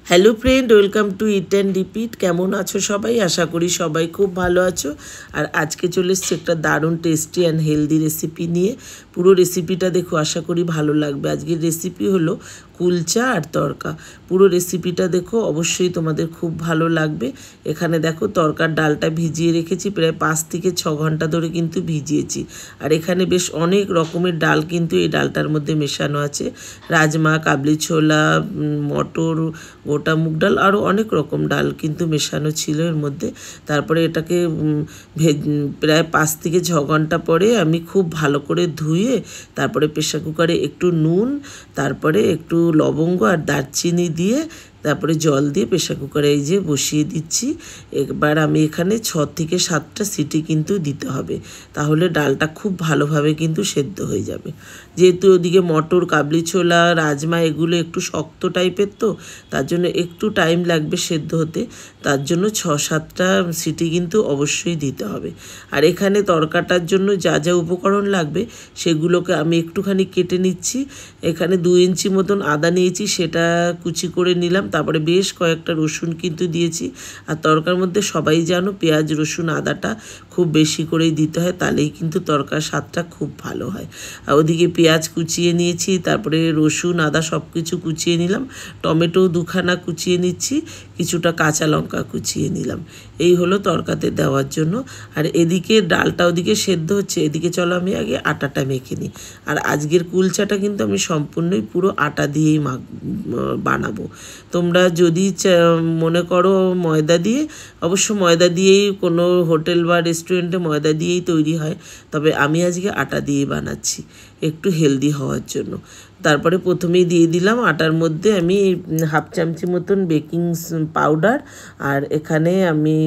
Hello friend, welcome to it and repeat. কেমন আছো সবাই? আশা করি সবাই খুব ভালো আছো। আর আজকে চলে এসেছি একটা দারুণ টেস্টি অ্যান্ড হেলদি রেসিপি নিয়ে। পুরো রেসিপিটা দেখো, আশা করি ভালো লাগবে। আজকের রেসিপি হলো কুলচা আর তরকা। পুরো রেসিপিটা দেখো, অবশ্যই তোমাদের খুব ভালো লাগবে। এখানে দেখো তরকার ডালটা ভিজিয়ে রেখেছি, প্রায় 5 থেকে 6 ঘন্টা ধরে কিন্তু ভিজিয়েছি। আর এখানে বেশ অনেক রকমের ডাল কিন্তু এই ডালটার মধ্যে মেশানো আছে। রাজমা, কাবলি ছোলা, মটর, গোটা মুগ ডাল, আরও অনেক রকম ডাল কিন্তু মেশানো ছিল এর মধ্যে। তারপরে এটাকে প্রায় 5 থেকে 6 ঘন্টা পরে আমি খুব ভালো করে ধুয়ে তারপরে প্রেসার কুকারে একটু নুন, তারপরে একটু লবঙ্গ আর দারচিনি দিয়ে তারপরে জল দিয়ে প্রেসার কুকারে এই যে বসিয়ে দিচ্ছি। এবার আমি এখানে 6 থেকে 7টা সিটি কিন্তু দিতে হবে, তাহলে ডালটা খুব ভালোভাবে কিন্তু সেদ্ধ হয়ে যাবে। যেহেতু ওদিকে মটর, কাবলি ছোলা, রাজমা এগুলো একটু শক্ত টাইপের, তো তার জন্য একটু টাইম লাগবে সেদ্ধ হতে। তার জন্য 6-7টা সিটি কিন্তু অবশ্যই দিতে হবে। আর এখানে তরকাটার জন্য যা যা উপকরণ লাগবে সেগুলোকে আমি একটুখানি কেটে নিচ্ছি। এখানে 2 ইঞ্চি মতন আদা নিয়েছি, সেটা কুচি করে নিলাম। তারপরে বেশ কয়েকটা রসুন কিন্তু দিয়েছি। আর তরকার মধ্যে সবাই জানো পেঁয়াজ, রসুন, আদাটা খুব বেশি করেই দিতে হয়, তাহলেই কিন্তু তরকার স্বাদটা খুব ভালো হয়। আর ওদিকে পেঁয়াজ কুচিয়ে নিয়েছি, তারপরে রসুন, আদা সব কিছু কুচিয়ে নিলাম। টমেটো 2খানা কুচিয়ে নিচ্ছি, কিছুটা কাঁচা লঙ্কা কুচিয়ে নিলাম। এই হলো তরকাতে দেওয়ার জন্য। আর এদিকে ডালটা ওদিকে সেদ্ধ হচ্ছে, এদিকে চলো আমি আগে আটাটা মেখে নিই। আর আজকের কুলচাটা কিন্তু আমি সম্পূর্ণই পুরো আটা দিয়েই বানাবো। তোমরা যদি মনে করো ময়দা দিয়ে, অবশ্য ময়দা দিয়েই কোনো হোটেল বা রেস্টুরেন্টে ময়দা দিয়েই তৈরি হয়, তবে আমি আজকে আটা দিয়েই বানাচ্ছি একটু হেলদি হওয়ার জন্য। তারপরে প্রথমেই দিয়ে দিলাম আটার মধ্যে আমি 1/2 চামচি মতন বেকিং পাউডার, আর এখানে আমি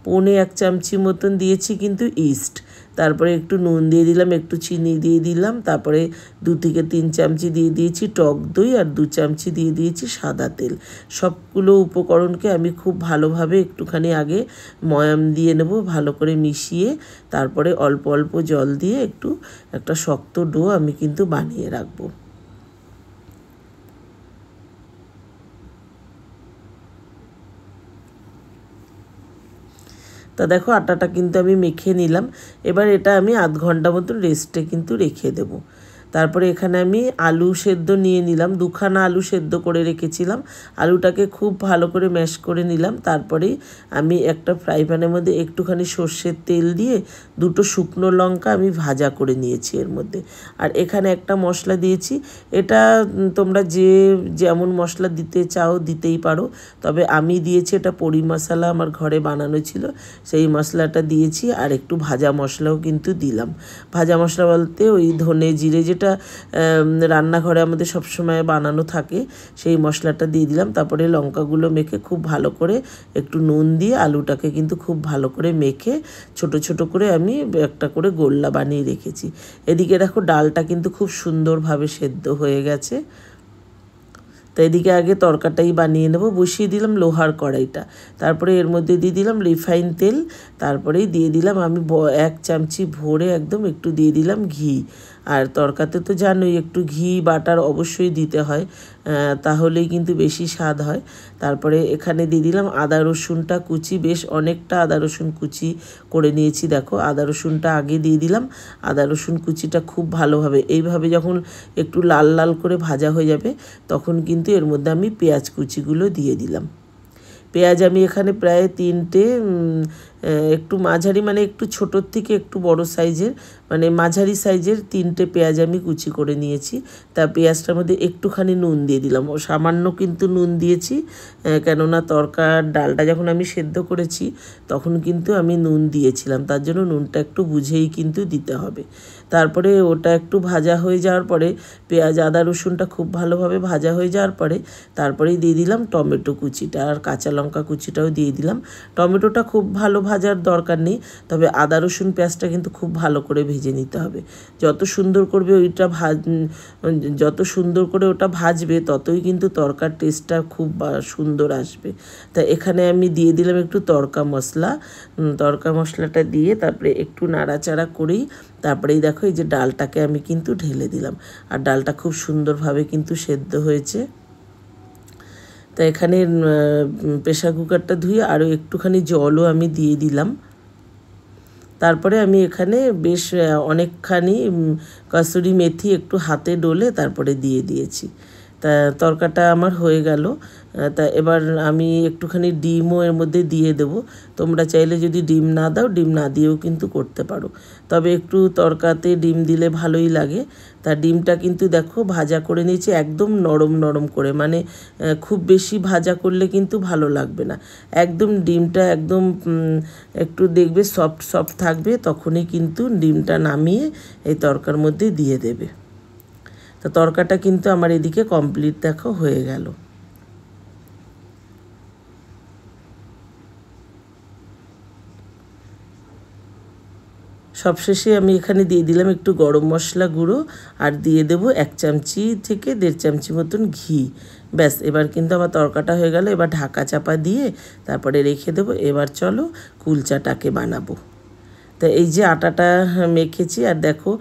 1.25 চামচি মতন দিয়েছি কিন্তু ইস্ট। তারপরে একটু নুন দিয়ে দিলাম, একটু চিনি দিয়ে দিলাম, তারপরে 2 থেকে 3 চামচি দিয়ে দিয়েছি টক দই, আর 2 চামচি দিয়ে দিয়েছি সাদা তেল। সবগুলো উপকরণকে আমি খুব ভালোভাবে একটুখানি আগে ময়াম দিয়ে নেব, ভালো করে মিশিয়ে তারপরে অল্প অল্প জল দিয়ে একটা শক্ত ডো আমি কিন্তু বানিয়ে রাখবো। তা দেখো আটাটা কিন্তু আমি মেখে নিলাম। এবার এটা আমি আধ ঘন্টা মতো রেস্টে কিন্তু রেখে দেবো। তারপরে এখানে আমি আলু সেদ্ধ নিয়ে নিলাম, 2খানা আলু সেদ্ধ করে রেখেছিলাম। আলুটাকে খুব ভালো করে ম্যাশ করে নিলাম। তারপরেই আমি একটা ফ্রাই প্যানের মধ্যে একটুখানি সর্ষের তেল দিয়ে 2টো শুকনো লঙ্কা আমি ভাজা করে নিয়েছি এর মধ্যে। আর এখানে একটা মশলা দিয়েছি, এটা তোমরা যেমন মশলা দিতে চাও দিতেই পারো, তবে আমি দিয়েছি এটা পরি মশলা, আমার ঘরে বানানো ছিল, সেই মশলাটা দিয়েছি। আর একটু ভাজা মশলাও কিন্তু দিলাম। ভাজা মশলা বলতে ওই ধনে জিরে যেটা রান্নাঘরে আমাদের সবসময় বানানো থাকে, সেই মশলাটা দিয়ে দিলাম। তারপরে লঙ্কাগুলো মেখে খুব ভালো করে একটু নুন দিয়ে আলুটাকে কিন্তু খুব ভালো করে মেখে ছোট ছোট করে আমি একটা করে গোল্লা বানিয়ে রেখেছি। এদিকে দেখো ডালটা কিন্তু খুব সুন্দরভাবে সেদ্ধ হয়ে গেছে। তো এদিকে আগে তরকাটাই বানিয়ে নেব। বসিয়ে দিলাম লোহার কড়াইটা, তারপরে এর মধ্যে দিয়ে দিলাম রিফাইন তেল, তারপরেই দিয়ে দিলাম আমি 1 চামচি ভরে একদম একটু দিয়ে দিলাম ঘি। আর তরকাতে তো জানোই একটু ঘি বাটার অবশ্যই দিতে হয়, তাহলেই কিন্তু বেশি স্বাদ হয়। তারপরে এখানে দিয়ে দিলাম আদা রসুনটা কুচি, বেশ অনেকটা আদা রসুন কুচি করে নিয়েছি। দেখো আদা রসুনটা আগে দিয়ে দিলাম। আদা রসুন কুচিটা খুব ভালোভাবে এইভাবে যখন একটু লাল লাল করে ভাজা হয়ে যাবে, তখন কিন্তু এর মধ্যে আমি পেঁয়াজ কুচিগুলো দিয়ে দিলাম। পেঁয়াজ আমি এখানে প্রায় 3টে, একটু মাঝারি মানে একটু ছোটোর থেকে একটু বড় সাইজের, মানে মাঝারি সাইজের 3টে পেঁয়াজ আমি কুচি করে নিয়েছি। তা পেঁয়াজটার মধ্যে একটুখানি নুন দিয়ে দিলাম, ও সামান্য কিন্তু নুন দিয়েছি, কেননা ডালটা যখন আমি সেদ্ধ করেছি তখন কিন্তু আমি নুন দিয়েছিলাম, তার জন্য নুনটা একটু বুঝেই কিন্তু দিতে হবে। তারপরে ওটা একটু ভাজা হয়ে যাওয়ার পরে, পেঁয়াজ আদা রসুনটা খুব ভালোভাবে ভাজা হয়ে যাওয়ার পরে তারপরেই দিয়ে দিলাম টমেটো কুচিটা, আর কাঁচা লঙ্কা কুচিটাও দিয়ে দিলাম। টমেটোটা খুব ভালো ভাজার দরকার নেই, তবে আদা রসুন পেঁয়াজটা কিন্তু খুব ভালো করে ভেজে নিতে হবে। যত সুন্দর করে ওটা ভাজবে, ততই কিন্তু তরকার টেস্টটা খুব সুন্দর আসবে। তা এখানে আমি দিয়ে দিলাম একটু তড়কা মশলাটা দিয়ে তারপরে একটু নাড়াচাড়া করেই তারপরেই দেখো এই যে ডালটাকে আমি কিন্তু ঢেলে দিলাম। আর ডালটা খুব সুন্দরভাবে কিন্তু সেদ্ধ হয়েছে। তা এখানে প্রেশার কুকারটা ধুয়ে আরও একটুখানি জলও আমি দিয়ে দিলাম। তারপরে আমি এখানে বেশ অনেকখানি কসুরি মেথি একটু হাতে ডলে তারপরে দিয়ে দিয়েছি। তা তরকাটা আমার হয়ে গেল। তা এবার আমি একটুখানি ডিমও এর মধ্যে দিয়ে দেবো। তোমরা চাইলে যদি ডিম না দাও, ডিম না দিয়েও কিন্তু করতে পারো, তবে একটু তরকাতে ডিম দিলে ভালোই লাগে। তা ডিমটা কিন্তু দেখো ভাজা করে নিয়েছি একদম নরম নরম করে, মানে খুব বেশি ভাজা করলে কিন্তু ভালো লাগবে না। একদম ডিমটা একদম একটু দেখবে সফট সফট থাকবে, তখনই কিন্তু ডিমটা নামিয়ে এই তরকার মধ্যে দিয়ে দেবে। তো তরকাটা কিন্তু আমার এদিকে কমপ্লিট দেখো হয়ে গেল। সবশেষে আমি এখানে দিয়ে দিলাম একটু গরম মশলা গুঁড়ো, আর দিয়ে দেবো 1 চামচি থেকে 1.5 চামচি মতন ঘি। ব্যাস, এবার কিন্তু আমার তরকাটা হয়ে গেল। এবার ঢাকা চাপা দিয়ে তারপরে রেখে দেবো। এবার চলো কুলচাটাকে বানাবো। তা এই যে আটাটা মেখেছি, আর দেখো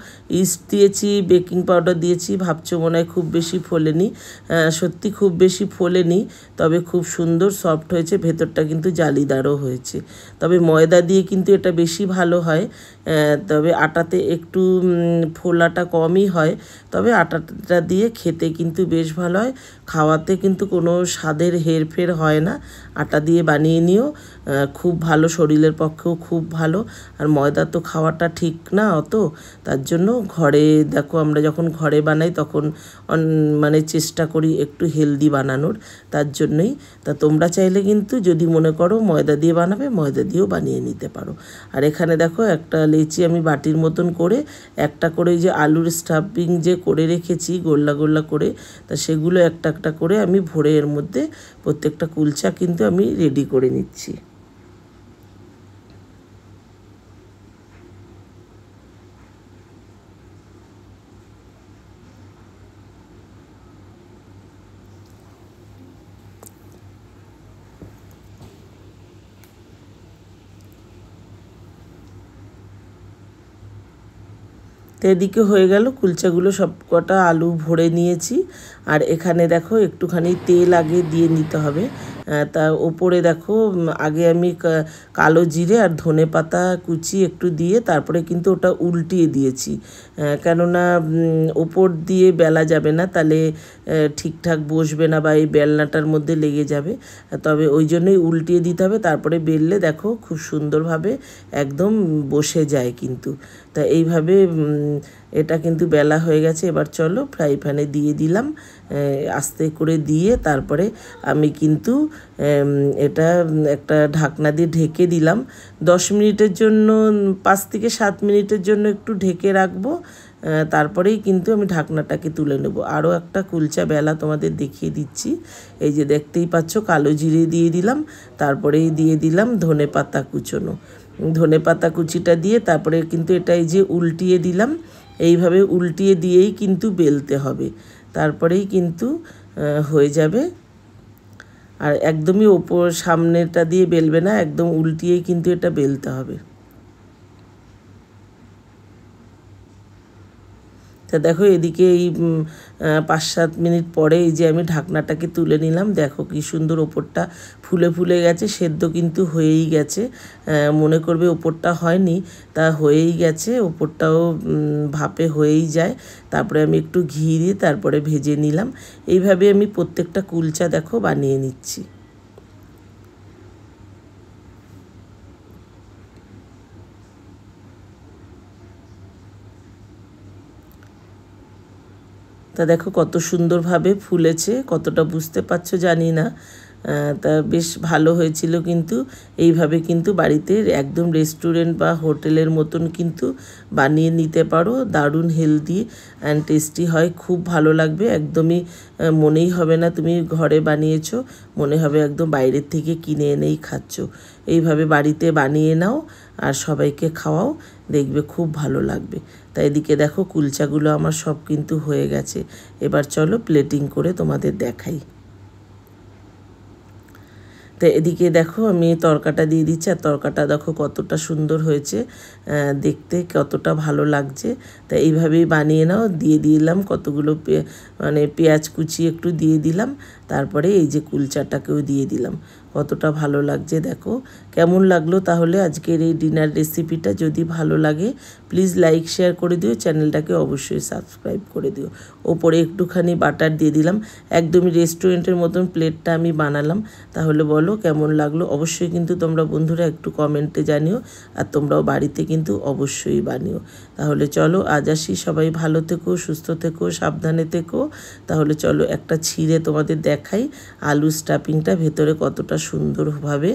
ইস্ট দিয়েছি, বেকিং পাউডার দিয়েছি, ভাবছো মনে হয় খুব বেশি ফোলেনি। সত্যি খুব বেশি ফোলেনি, তবে খুব সুন্দর সফট হয়েছে, ভেতরটা কিন্তু জালিদারও হয়েছে। তবে ময়দা দিয়ে কিন্তু এটা বেশি ভালো হয়, তবে আটাতে একটু ফোলাটা কমই হয়। তবে আটাটা দিয়ে খেতে কিন্তু বেশ ভালো হয়, খাওয়াতে কিন্তু কোনো স্বাদের হেরফের হয় না। আটা দিয়ে বানিয়ে নিও, খুব ভালো, শরীরের পক্ষেও খুব ভালো। আর ময়দা তো খাওয়াটা ঠিক না অত, তার জন্য ঘরে দেখো আমরা যখন ঘরে বানাই তখন মানে চেষ্টা করি একটু হেলদি বানানোর, তার জন্যই। তা তোমরা চাইলে কিন্তু যদি মনে করো ময়দা দিয়ে বানাবে, ময়দা দিয়েও বানিয়ে নিতে পারো। আর এখানে দেখো একটা লেচি আমি বাটির মতন করে একটা করে যে আলুর স্টাফিং যে করে রেখেছি গোল্লা গোল্লা করে, তা সেগুলো একটা একটা করে আমি ভরে এর মধ্যে প্রত্যেকটা কুলচা কিন্তু আমি রেডি করে নিচ্ছি। তো এদিকে হয়ে গেল, কুলচাগুলো সব কটা আলু ভরে নিয়েছি। আর এখানে দেখো একটুখানি তেল আগে দিয়ে নিতে হবে। তা ওপরে দেখো আগে আমি কালো জিরে আর ধনে পাতা কুচি একটু দিয়ে তারপরে কিন্তু ওটা উল্টিয়ে দিয়েছি, কেননা ওপর দিয়ে বেলা যাবে না, তাহলে ঠিকঠাক বসবে না বা এই বেলনাটার মধ্যে লেগে যাবে। তবে ওই জন্যই উল্টিয়ে দিতে হবে, তারপরে বেললে দেখো খুব সুন্দরভাবে একদম বসে যায় কিন্তু। তা এইভাবে এটা কিন্তু বেলা হয়ে গেছে। এবার চলো ফ্রাই প্যানে দিয়ে দিলাম, আস্তে করে দিয়ে তারপরে আমি কিন্তু এটা একটা ঢাকনা দিয়ে ঢেকে দিলাম 10 মিনিটের জন্য, 5 থেকে 7 মিনিটের জন্য একটু ঢেকে রাখবো। তারপরেই কিন্তু আমি ঢাকনাটাকে তুলে নেব। আরও একটা কুলচা বেলা তোমাদের দেখিয়ে দিচ্ছি। এই যে দেখতেই পাচ্ছ, কালো জিরে দিয়ে দিলাম, তারপরেই দিয়ে দিলাম ধনে পাতা কুচোনো। ধনে পাতা কুচিটা দিয়ে তারপরে কিন্তু এটা এই যে উল্টিয়ে দিলাম, এইভাবে উল্টিয়ে দিয়েই কিন্তু বেলতে হবে, তারপরেই কিন্তু হয়ে যাবে। আর একদমই ওপর সামনেটা দিয়ে বেলবে না, একদম উল্টিয়েই কিন্তু এটা বেলতে হবে। তা দেখো এদিকে এই 5-7 মিনিট পরে এই যে আমি ঢাকনাটাকে তুলে নিলাম, দেখো কি সুন্দর ওপরটা ফুলে ফুলে গেছে, সেদ্ধ কিন্তু হয়েই গেছে। মনে করবে ওপরটা হয়নি, তা হয়েই গেছে, ওপরটাও ভাপে হয়েই যায়। তারপরে আমি একটু ঘি দিয়ে তারপরে ভেজে নিলাম। এইভাবে আমি প্রত্যেকটা কুলচা দেখো বানিয়ে নিচ্ছি। তা দেখো কত সুন্দরভাবে ফুলেছে, কতটা বুঝতে পারছো জানি না। তা বেশ ভালো হয়েছিল কিন্তু। এইভাবে কিন্তু বাড়িতে একদম রেস্টুরেন্ট বা হোটেলের মতন কিন্তু বানিয়ে নিতে পারো। দারুণ হেলদি অ্যান্ড টেস্টি হয়, খুব ভালো লাগবে। একদমই মনেই হবে না তুমি ঘরে বানিয়েছো, মনে হবে একদম বাইরের থেকে কিনে এনেই খাচ্ছ। এইভাবে বাড়িতে বানিয়ে নাও আর সবাইকে খাওয়াও, দেখবে খুব ভালো লাগবে। তাই এদিকে দেখো কুলচাগুলো আমার সব কিন্তু হয়ে গেছে। এবার চলো প্লেটিং করে তোমাদের দেখাই। তো এদিকে দেখো আমি তরকাটা দিয়ে দিচ্ছি, আর তরকাটা দেখো কতটা সুন্দর হয়েছে, দেখতে কতটা ভালো লাগছে। তা এইভাবেই বানিয়ে নাও। দিয়ে দিলাম কতগুলো মানে পেঁয়াজ কুচি একটু দিয়ে দিলাম, তারপরে এই যে কুলচাটাকেও দিয়ে দিলাম। কতটা ভালো লাগছে দেখো। কেমন লাগলো তাহলে আজকের এই ডিনার রেসিপিটা? যদি ভালো লাগে প্লিজ লাইক শেয়ার করে দিও, চ্যানেলটাকে অবশ্যই সাবস্ক্রাইব করে দিও। ওপরে একটুখানি বাটার দিয়ে দিলাম, একদমই রেস্টুরেন্টের মতন প্লেটটা আমি বানালাম। তাহলে বলো কেমন লাগলো? অবশ্যই কিন্তু তোমরা বন্ধুরা একটু কমেন্টে জানিও, আর তোমরাও বাড়িতে কিন্তু অবশ্যই বানিও। তাহলে চলো আজ আসি, সবাই ভালো থেকো, সুস্থ থেকো, সাবধানে থেকো। তাহলে চলো একটা ছিঁড়ে তোমাদের দেখাই আলু স্টাফিংটা ভেতরে কতটা সুন্দরভাবে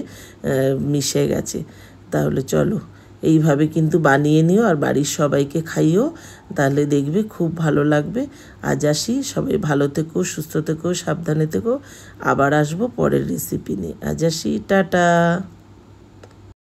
মিশে গেছে। তাহলে চলো এইভাবে কিন্তু বানিয়ে নিও আর বাড়ির সবাইকে খাইও, তাহলে দেখবে খুব ভালো লাগবে। আজ আসি, সবাই ভালো থেকো, সুস্থ থেকো, সাবধানে থেকো। আবার আসবো পরের রেসিপি নিয়ে। আজ আসি, টাটা।